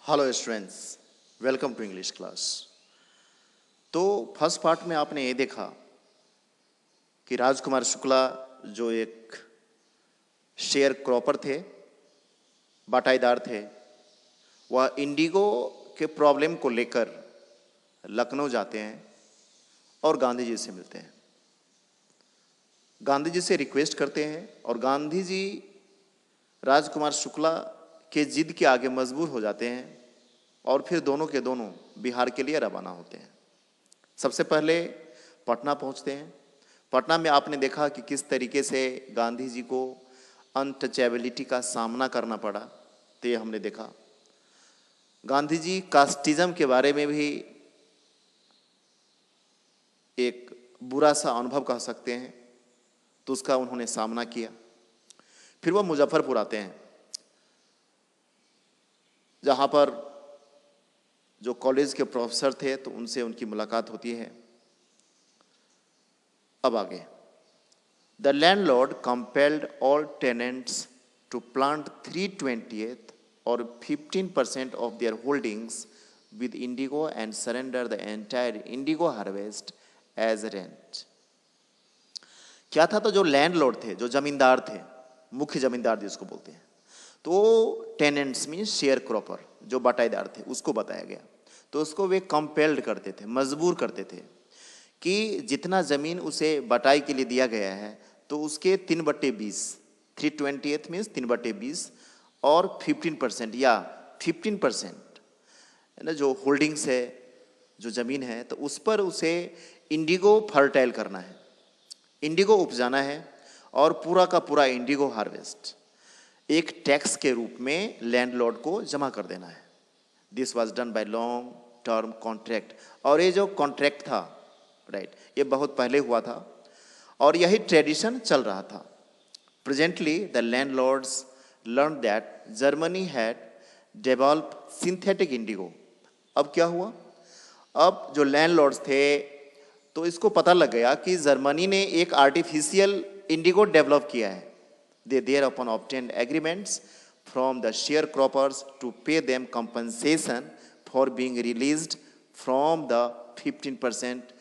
Hello students, welcome to English class. तो first part में आपने ये देखा कि राजकुमार शुक्ला जो एक शेयर क्रॉपर थे, बटाईदार थे, वह इंडिगो के प्रॉब्लम को लेकर लखनऊ जाते हैं और गांधी जी से मिलते हैं। गांधी जी से रिक्वेस्ट करते हैं और गांधी जी राजकुमार शुक्ला के जिद के आगे मजबूर हो जाते हैं और फिर दोनों के दोनों बिहार के लिए रवाना होते हैं। सबसे पहले पटना पहुंचते हैं। पटना में आपने देखा कि किस तरीके से गांधी जी को अनटचेबिलिटी का सामना करना पड़ा, तो ये हमने देखा। गांधी जी कास्टिज्म के बारे में भी एक बुरा सा अनुभव कह सकते हैं, तो उसका उन्होंने सामना किया। फिर वो मुजफ्फरपुर आते हैं, जहां पर जो कॉलेज के प्रोफेसर थे तो उनसे उनकी मुलाकात होती है। अब आगे, the landlord compelled all tenants to plant 3/20 और 15% of their holdings with indigo and surrender the entire indigo harvest as rent. क्या था? तो जो लैंडलॉर्ड थे, जो जमींदार थे, मुख्य जमींदार जिसको बोलते हैं, तो टेनेंट्स मीन शेयर क्रॉपर, जो बटाईदार थे, उसको बताया गया। तो उसको वे कंपेल्ड करते थे, मजबूर करते थे कि जितना जमीन उसे बटाई के लिए दिया गया है तो उसके 3/20, 3/20 मीन्स 3/20 और 15% या 15% ना, जो होल्डिंग्स है, जो जमीन है, तो उस पर उसे इंडिगो फर्टाइल करना है, इंडिगो उपजाना है और पूरा का पूरा इंडिगो हार्वेस्ट एक टैक्स के रूप में लैंडलॉर्ड को जमा कर देना है। This was done by long term contract. और ये जो कॉन्ट्रैक्ट था, राइट, ये बहुत पहले हुआ था और यही ट्रेडिशन चल रहा था। Presently the landlords learn that Germany had develop synthetic Indigo. अब क्या हुआ? अब जो लैंडलॉर्ड्स थे तो इसको पता लग गया कि जर्मनी ने एक आर्टिफिशियल इंडिगो डेवलप किया है। They thereupon obtained agreements from the sharecroppers to pay them compensation for being released from the 15%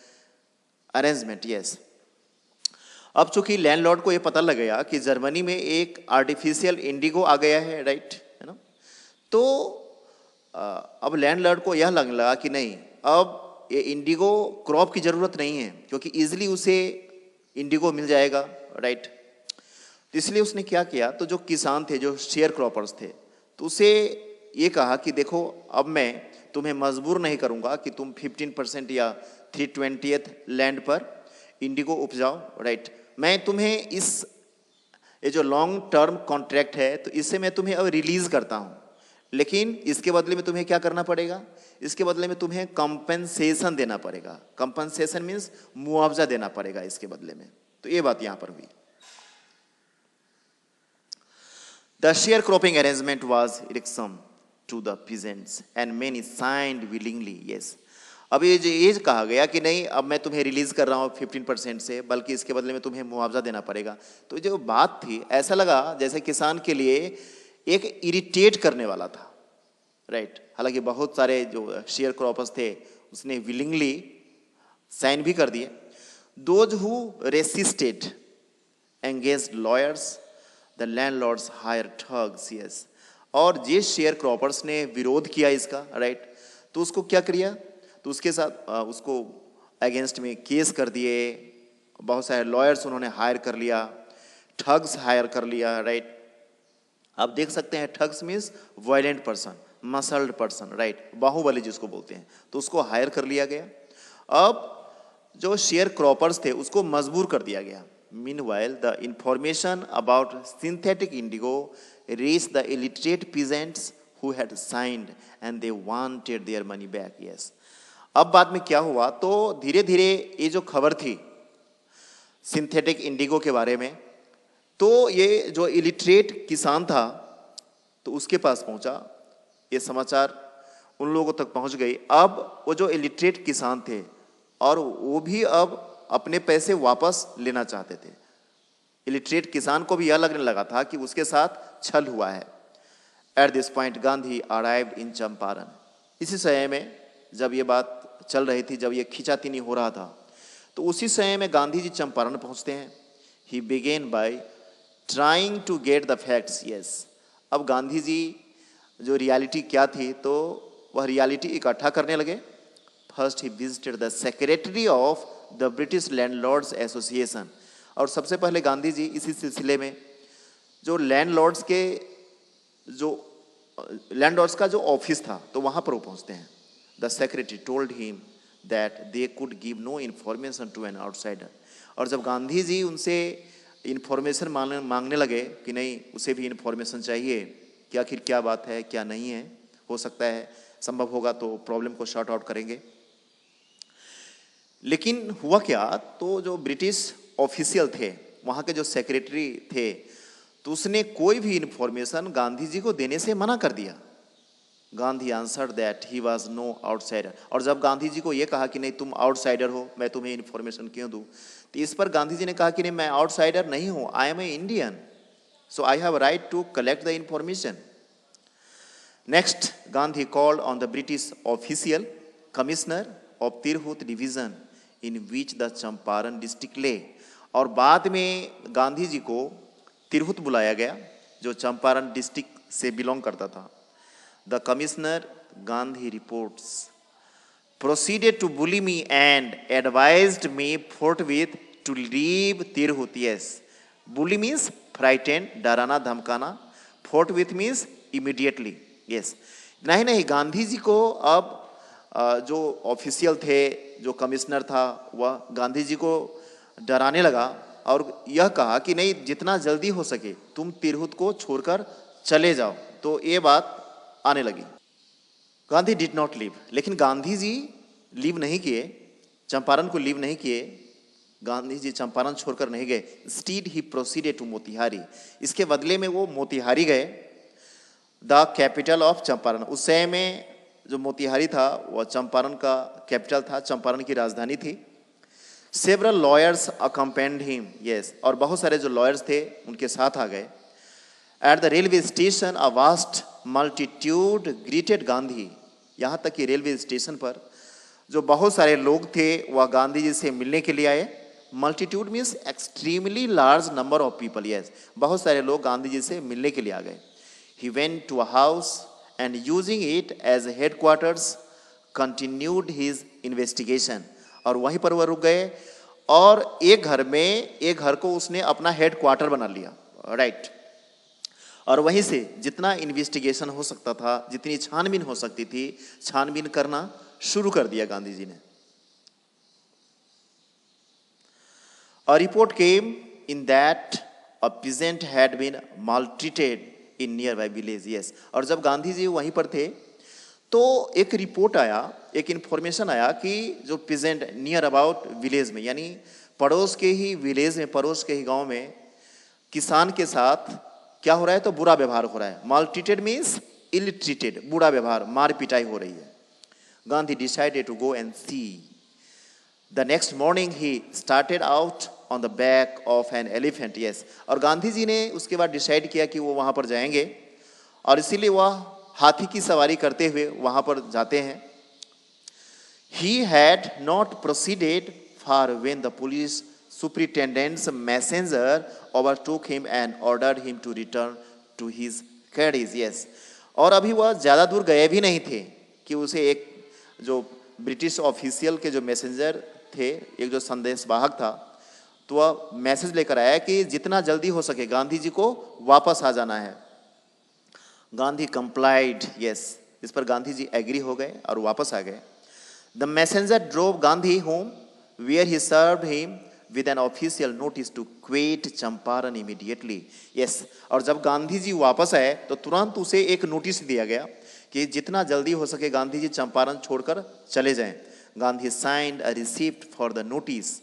arrangement. Yes. अब चूंकि लैंडलॉर्ड को यह पता लग गया कि जर्मनी में एक आर्टिफिशियल इंडिगो आ गया है, राइट, है ना, तो अब लैंडलॉर्ड को यह लगने लगा कि नहीं, अब ये इंडिगो क्रॉप की जरूरत नहीं है, क्योंकि इजिली उसे इंडिगो मिल जाएगा, राइट। तो इसलिए उसने क्या किया, तो जो किसान थे, जो शेयर क्रॉपर्स थे, तो उसे ये कहा कि देखो, अब मैं तुम्हें मजबूर नहीं करूंगा कि तुम 15% या 3/20 लैंड पर इंडिगो उपजाओ, राइट। मैं तुम्हें ये जो लॉन्ग टर्म कॉन्ट्रैक्ट है, तो इससे मैं तुम्हें अब रिलीज करता हूं, लेकिन इसके बदले में तुम्हें क्या करना पड़ेगा? इसके बदले में तुम्हें कंपेंसेशन देना पड़ेगा। कंपेंसेशन मीन्स मुआवजा देना पड़ेगा इसके बदले में। तो ये बात यहां पर हुई। The sharecropping arrangement was irksome to the peasants and many signed willingly. Yes. अब ये कहा गया कि नहीं, अब मैं तुम्हें रिलीज कर रहा हूँ 15% से, बल्कि इसके बदले में तुम्हें मुआवजा देना पड़ेगा। तो जो बात थी, ऐसा लगा जैसे किसान के लिए एक इरिटेट करने वाला था, राइट। हालांकि बहुत सारे जो शेयर क्रॉपर्स थे उसने विलिंगली साइन भी कर दिए। Those who resisted engaged lawyers, the landlords hired thugs. Yes. और जिस शेयर क्रॉपर्स ने विरोध किया इसका, राइट, तो उसको क्या किया, तो उसके साथ उसको अगेंस्ट में केस कर दिए। बहुत सारे लॉयर्स उन्होंने हायर कर लिया, ठग्स हायर कर लिया, राइट। आप देख सकते हैं, thugs means violent person, muscled person, right, बाहुबली जिसको बोलते हैं, तो उसको हायर कर लिया गया। अब जो शेयर क्रॉपर्स थे उसको मजबूर कर दिया गया। Meanwhile, the information about synthetic indigo reached the illiterate peasants who had signed and they wanted their money back. Yes. अब बाद में क्या हुआ, तो धीरे धीरे ये जो खबर थी सिंथेटिक इंडिगो के बारे में, तो ये जो इलिटरेट किसान था तो उसके पास पहुंचा, ये समाचार उन लोगों तक पहुंच गई। अब वो जो इलिटरेट किसान थे और वो भी अब अपने पैसे वापस लेना चाहते थे। इलिटरेट किसान को भी यह लगने लगा था कि उसके साथ छल हुआ है। At this point, Gandhi arrived in Champaran. इसी समय में जब ये बात चल रही थी, जब ये खींचातानी हो रहा था, तो उसी समय में गांधी जी चंपारण पहुंचते हैं. He began by trying to get the facts. Yes. अब गांधी जी जो रियलिटी क्या थी, तो वह रियलिटी इकट्ठा करने लगे. First he visited the secretary of the British landlords association. और सबसे पहले गांधी जी इसी सिलसिले में जो लैंडलॉर्ड्स का जो ऑफिस था, तो वहां पर वो पहुंचते हैं. The secretary told him that they could give no information to an outsider. और जब गांधी जी उनसे इन्फॉर्मेशन मांगने लगे कि नहीं, उसे भी इन्फॉर्मेशन चाहिए कि आखिर क्या बात है, क्या नहीं है, हो सकता है संभव होगा तो प्रॉब्लम को शॉर्ट आउट करेंगे. लेकिन हुआ क्या, तो जो ब्रिटिश ऑफिशियल थे, वहां के जो सेक्रेटरी थे, तो उसने कोई भी इन्फॉर्मेशन गांधी जी को देने से मना कर दिया. Gandhi answered that he was no outsider. और जब गांधी जी को यह कहा कि नहीं तुम आउटसाइडर हो, मैं तुम्हें इन्फॉर्मेशन क्यों दूं, तो इस पर गांधी जी ने कहा कि नहीं, मैं आउटसाइडर नहीं हूं, I am a Indian, so I have right to collect the information. Next, Gandhi called on the British official commissioner of Tirhut division in which the Champaran district lay. और बाद में गांधी जी को तिरहुत बुलाया गया, जो चंपारण डिस्ट्रिक्ट से बिलोंग करता था. The commissioner, Gandhi reports, proceeded to bully me and advised me forthwith to leave Tirhut. Yes, bully means frightened, डराना धमकाना. forthwith means immediately. Yes. नहीं, गांधी जी को अब जो ऑफिशियल थे, जो कमिश्नर था, वह गांधी जी को डराने लगा और यह कहा कि नहीं, जितना जल्दी हो सके तुम तिरहुत को छोड़कर चले जाओ. तो ये बात आने लगी. Gandhi did not leave. लेकिन गांधी जी लीव नहीं किए, चंपारण को लीव नहीं किए. गांधी जी चंपारण छोड़कर नहीं गए. Instead he proceeded to Motihari. इसके बदले में वो मोतिहारी गए, द कैपिटल ऑफ चंपारण. उस समय में जो मोतिहारी था वह चंपारण का कैपिटल था, चंपारण की राजधानी थी. Several lawyers accompanied him. Yes, और बहुत सारे जो लॉयर्स थे उनके साथ आ गए. At the railway station a vast multitude greeted Gandhi. यहाँ तक कि रेलवे स्टेशन पर जो बहुत सारे लोग थे वह गांधी जी से मिलने के लिए आए. Multitude means extremely large number of people. Yes, बहुत सारे लोग गांधी जी से मिलने के लिए आ गए. He went to a house and using it as headquarters continued his investigation. और वहीं पर वह रुक गए और एक घर को उसने अपना हेडक्वार्टर बना लिया. राइट. और वहीं से जितना इन्वेस्टिगेशन हो सकता था, जितनी छानबीन हो सकती थी, छानबीन करना शुरू कर दिया गांधी जी ने. A report came in that a peasant had been maltreated in nearby village. Yes. और जब गांधी जी वहीं पर थे तो एक रिपोर्ट आया, एक इंफॉर्मेशन आया कि जो पीजेंट नियर अबाउट विलेज में, यानी पड़ोस के ही विलेज में, पड़ोस के ही गांव में किसान के साथ क्या हो रहा है, तो बुरा व्यवहार हो रहा है. मालट्रीटेड मीन्स इल ट्रीटेड, बुरा व्यवहार, मार पिटाई हो रही है. Gandhi decided to go and see. The next morning he started out on the back of an elephant. Yes, और गांधी जी ने उसके बाद डिसाइड किया कि वो वहां पर जाएंगे और इसीलिए वह हाथी की सवारी करते हुए वहां पर जाते हैं. He had not proceeded far when the police superintendent's messenger overtook him and ordered him to return to his carriage. Yes. और अभी वह ज़्यादा दूर गए भी नहीं थे कि उसे एक जो ब्रिटिश ऑफिशियल के जो मैसेंजर थे, एक जो संदेशवाहक था, तो वह मैसेज लेकर आया कि जितना जल्दी हो सके गांधी जी को वापस आ जाना है. गांधी कंप्लाइड. यस, इस पर गांधी जी एग्री हो गए और वापस आ गए. The messenger drove Gandhi home where he served him with an official notice to quit Champaran immediately. Yes, और जब गांधी जी वापस आए तो तुरंत उसे एक नोटिस दिया गया कि जितना जल्दी हो सके गांधी जी चंपारण छोड़कर चले जाएं. Gandhi signed a receipt for the notice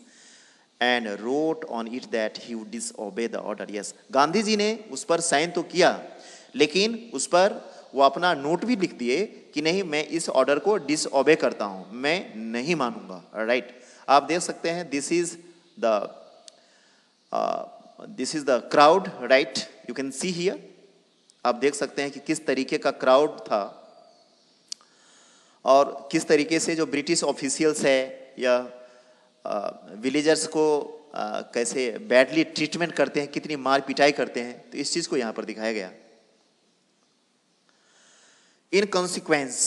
and wrote on it that he would disobey the order. Yes, Gandhi ji ने उस पर साइन तो किया, लेकिन उस पर वो अपना नोट भी लिख दिए कि नहीं, मैं इस ऑर्डर को डिसओबे करता हूं, मैं नहीं मानूंगा. राइट. आप देख सकते हैं, this is the crowd, right? You can see here. आप देख सकते हैं कि किस तरीके का क्राउड था और किस तरीके से जो ब्रिटिश ऑफिशियल्स है या विलेजर्स को कैसे बैडली ट्रीटमेंट करते हैं, कितनी मार पिटाई करते हैं, तो इस चीज को यहां पर दिखाया गया। In consequence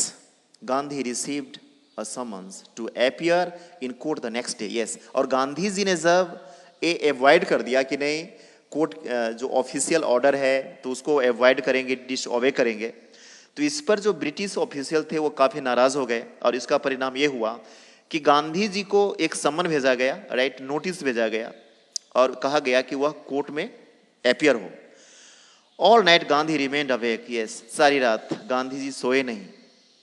Gandhi received a summons to appear in court the next day. Yes, और गांधी जी ने जब ये अवॉइड कर दिया कि नहीं कोर्ट जो ऑफिशियल ऑर्डर है तो उसको अवॉइड करेंगे, डिसओबे करेंगे, तो इस पर जो ब्रिटिश ऑफिशियल थे वो काफी नाराज हो गए और इसका परिणाम ये हुआ कि गांधी जी को एक सम्मन भेजा गया, राइट, नोटिस भेजा गया और कहा गया कि वह कोर्ट में अपीयर हो। All night Gandhi remained awake. Yes, सारी रात गांधी जी सोए नहीं,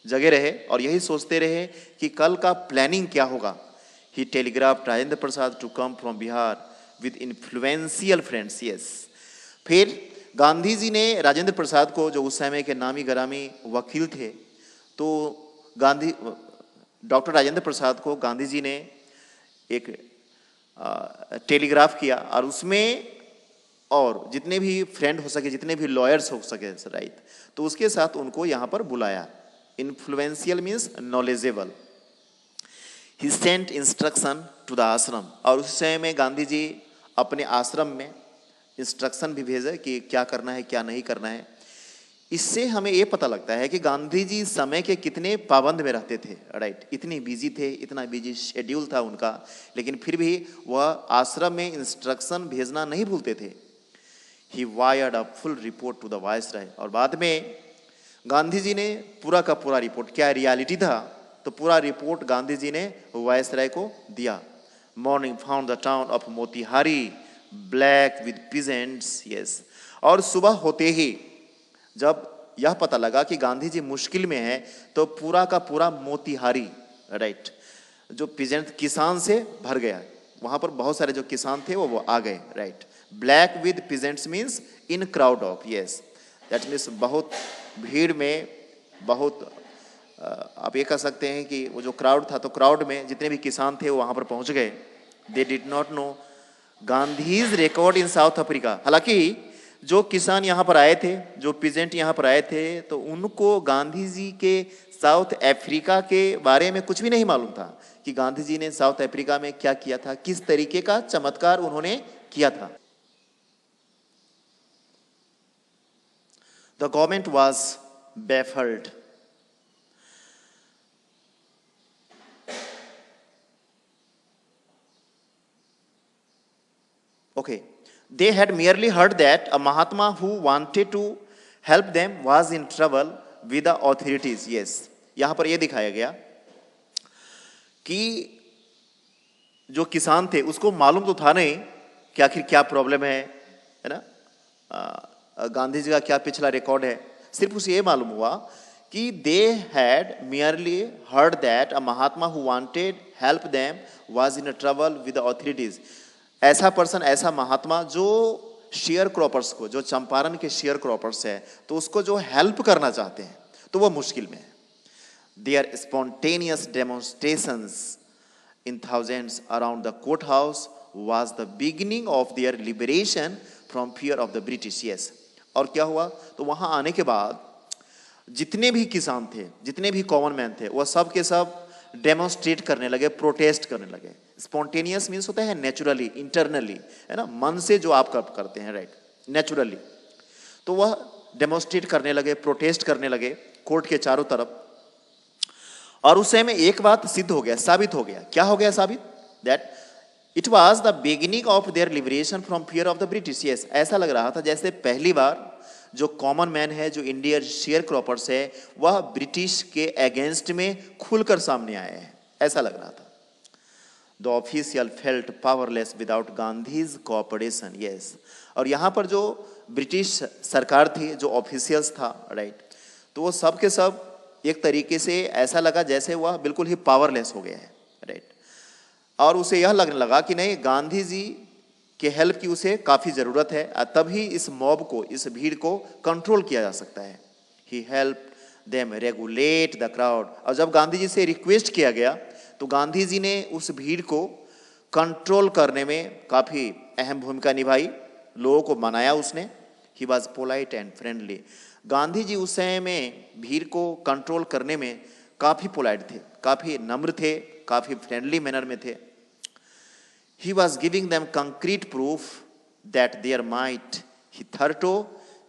जगे रहे और यही सोचते रहे कि कल का प्लानिंग क्या होगा। He telegraph Rajendra Prasad to come from Bihar with influential friends. Yes, फिर गांधी जी ने राजेंद्र प्रसाद को, जो उस समय के नामी गरामी वकील थे, तो डॉक्टर राजेंद्र प्रसाद को गांधी जी ने एक टेलीग्राफ किया और उसमें और जितने भी फ्रेंड हो सके, जितने भी लॉयर्स हो सके, राइट, तो उसके साथ उनको यहां पर बुलाया। Influential means knowledgeable. He sent instruction to the ashram, और उस समय में गांधी जी अपने आश्रम में इंस्ट्रक्शन भी भेजे कि क्या करना है क्या नहीं करना है। इससे हमें ये पता लगता है कि गांधी जी समय के कितने पाबंद में रहते थे, राइट, इतनी बिजी थे, इतना बिजी शेड्यूल था उनका, लेकिन फिर भी वह आश्रम में इंस्ट्रक्शन भेजना नहीं भूलते थे। He wired a full report to the viceroy, और बाद में गांधी जी ने पूरा का पूरा रिपोर्ट, क्या रियलिटी था, तो पूरा रिपोर्ट गांधी जी ने वायसराय को दिया। Morning found the town of Motihari black with peasants. Yes, और सुबह होते ही जब यह पता लगा कि गांधी जी मुश्किल में है तो पूरा का पूरा मोतिहारी, राइट, जो पीजेंट किसान से भर गया। वहां पर बहुत सारे जो किसान थे वो आ गए, right. Black with peasants means in crowd of. Yes, that means बहुत भीड़ में, बहुत आप ये कह सकते हैं कि वो जो क्राउड था, तो क्राउड में जितने भी किसान थे वो वहां पर पहुंच गए। They did not know Gandhi's record in south Africa. हालांकि जो किसान यहाँ पर आए थे, जो पीजेंट यहाँ पर आए थे, तो उनको गांधी जी के साउथ अफ्रीका के बारे में कुछ भी नहीं मालूम था कि गांधी जी ने साउथ अफ्रीका में क्या किया था, किस तरीके का चमत्कार उन्होंने किया था। The government was baffled. Okay, they had merely heard that a Mahatma who wanted to help them was in trouble with the authorities. Yes, यहां पर यह दिखाया गया कि जो किसान थे उसको मालूम तो था नहीं कि आखिर क्या प्रॉब्लम है ना, गांधी जी का क्या पिछला रिकॉर्ड है। सिर्फ उसे ये मालूम हुआ कि they had merely heard that a Mahatma who wanted help them was in trouble with the authorities. ऐसा पर्सन, ऐसा महात्मा जो शेयर क्रॉपर्स को, जो चंपारण के शेयर क्रॉपर्स है, तो उसको जो हेल्प करना चाहते हैं तो वो मुश्किल में है। Their spontaneous demonstrations in thousands around the court house was the beginning of their liberation from fear of the British. Yes, और क्या हुआ, तो वहां आने के बाद जितने भी किसान थे, जितने भी कॉमन मैन थे, वह सब के सब डेमोन्स्ट्रेट करने लगे, प्रोटेस्ट करने लगे। स्पॉन्टेनियस मीन्स होता है नेचुरली, इंटरनली, है ना, मन से जो आप करते हैं, राइट, नेचुरली। तो वह डेमोन्स्ट्रेट करने लगे, प्रोटेस्ट करने लगे कोर्ट के चारों तरफ। और उस समय एक बात सिद्ध हो गया, साबित हो गया। क्या हो गया साबित? That it was the beginning of their liberation from fear of the British. Yes, ऐसा लग रहा था जैसे पहली बार जो कॉमन मैन है, जो इंडियन शेयर क्रॉपर्स है, वह ब्रिटिश के अगेंस्ट में खुलकर सामने आए हैं, ऐसा लग रहा था। The official felt powerless without Gandhi's cooperation. Yes, और यहां पर जो ब्रिटिश सरकार थी, जो ऑफिशियल्स था, राइट, तो वो सब के सब एक तरीके से ऐसा लगा जैसे वह बिल्कुल ही पावरलेस हो गया है, राइट। और उसे यह लगने लगा कि नहीं, गांधी जी के हेल्प की उसे काफी जरूरत है, तभी इस मॉब को, इस भीड़ को कंट्रोल किया जा सकता है। He help them regulate the crowd. और जब गांधी जी से रिक्वेस्ट किया गया तो गांधी जी ने उस भीड़ को कंट्रोल करने में काफी अहम भूमिका निभाई, लोगों को मनाया उसने। He was polite and friendly. Gandhi ji उस समय में भीड़ को कंट्रोल करने में काफ़ी पोलाइट थे, काफ़ी नम्र थे, काफ़ी फ्रेंडली मैनर में थे। He was giving them concrete proof that their might hitherto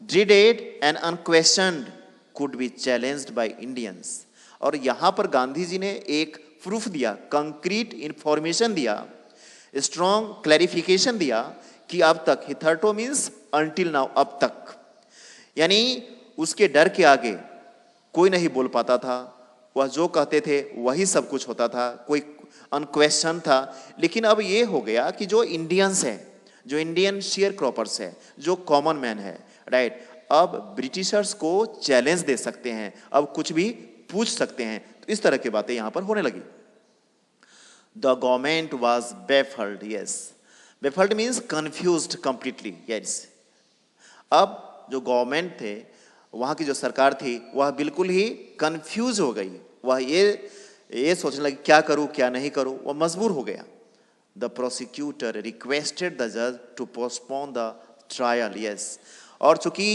dreaded and unquestioned could be challenged by Indians। और यहाँ पर गांधी जी ने एक प्रूफ दिया, कंक्रीट इंफॉर्मेशन दिया, स्ट्रॉन्ग क्लैरिफिकेशन दिया कि अब तक, hitherto मीन्स until now, अब तक, यानी उसके डर के आगे कोई नहीं बोल पाता था, वह जो कहते थे वही सब कुछ होता था, कोई अनक्वेश्चन था। लेकिन अब ये हो गया कि जो इंडियंस है, जो इंडियन शेयर क्रॉपर्स है, जो कॉमन मैन है, राइट, अब ब्रिटिशर्स को चैलेंज दे सकते हैं, अब कुछ भी पूछ सकते हैं। तो इस तरह की बातें यहां पर होने लगी। The government was baffled, yes, baffled means confused completely, yes. अब जो गवर्नमेंट थे, वहां की जो सरकार थी, वह बिल्कुल ही कंफ्यूज हो गई। वह ये सोचने लगी क्या करूं क्या नहीं करूं, वह मजबूर हो गया। The prosecutor requested the judge to postpone the trial, yes। और चूंकि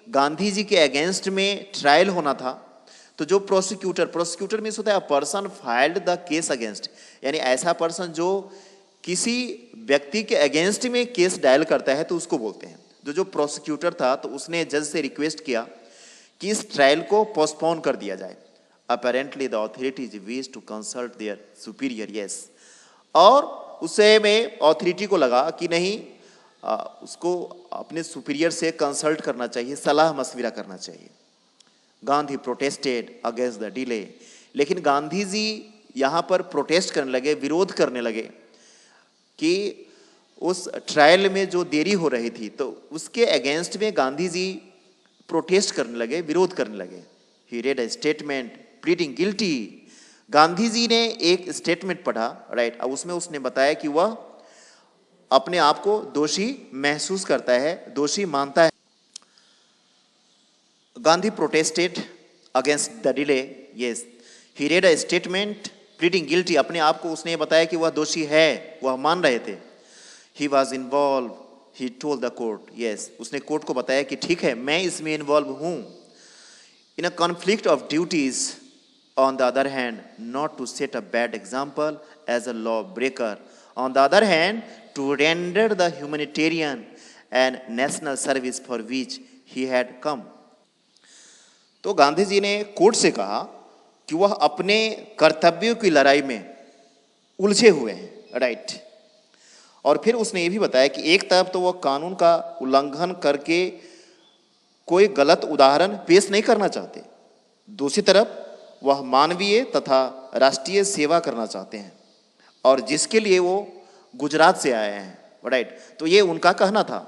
गांधी जी के अगेंस्ट में ट्रायल होना था, तो जो प्रोसिक्यूटर मीन्स होता है person filed the case against, यानी ऐसा पर्सन जो किसी व्यक्ति के अगेंस्ट में केस डायल करता है तो उसको बोलते हैं। जो प्रोसिक्यूटर था, तो उसने जज से रिक्वेस्ट किया कि इस ट्रायल को पोस्टपोन कर दिया जाए। Apparently the authorities wish to consult their superior, yes. और उसे में ऑथोरिटी को लगा कि नहीं, उसको अपने सुपीरियर से कंसल्ट करना चाहिए, सलाह मशविरा करना चाहिए। Gandhi protested against the delay, लेकिन गांधी जी यहाँ पर प्रोटेस्ट करने लगे, विरोध करने लगे कि उस ट्रायल में जो देरी हो रही थी, तो उसके अगेंस्ट में गांधी जी प्रोटेस्ट करने लगे, विरोध करने लगे। He read a statement pleading guilty. Gandhi ji ने एक स्टेटमेंट पढ़ा, राइट, अब उसमें उसने बताया कि वह अपने आप को दोषी महसूस करता है, दोषी मानता है। Gandhi protested against the delay, yes. He read a statement pleading guilty, अपने आप को उसने बताया कि वह दोषी है, वह मान रहे थे। He was involve, he told the court, yes, उसने कोर्ट को बताया कि ठीक है, मैं इसमें इन्वॉल्व हूं। In a conflict of duties, on the other hand, not to set a bad example as a law breaker, on the other hand, to render the humanitarian and national service for which he had come। तो गांधी जी ने court से कहा कि वह अपने कर्तव्यों की लड़ाई में उलझे हुए हैं, राइट। और फिर उसने ये भी बताया कि एक तरफ तो वह कानून का उल्लंघन करके कोई गलत उदाहरण पेश नहीं करना चाहते, दूसरी तरफ वह मानवीय तथा राष्ट्रीय सेवा करना चाहते हैं, और जिसके लिए वो गुजरात से आए हैं, राइट। तो ये उनका कहना था।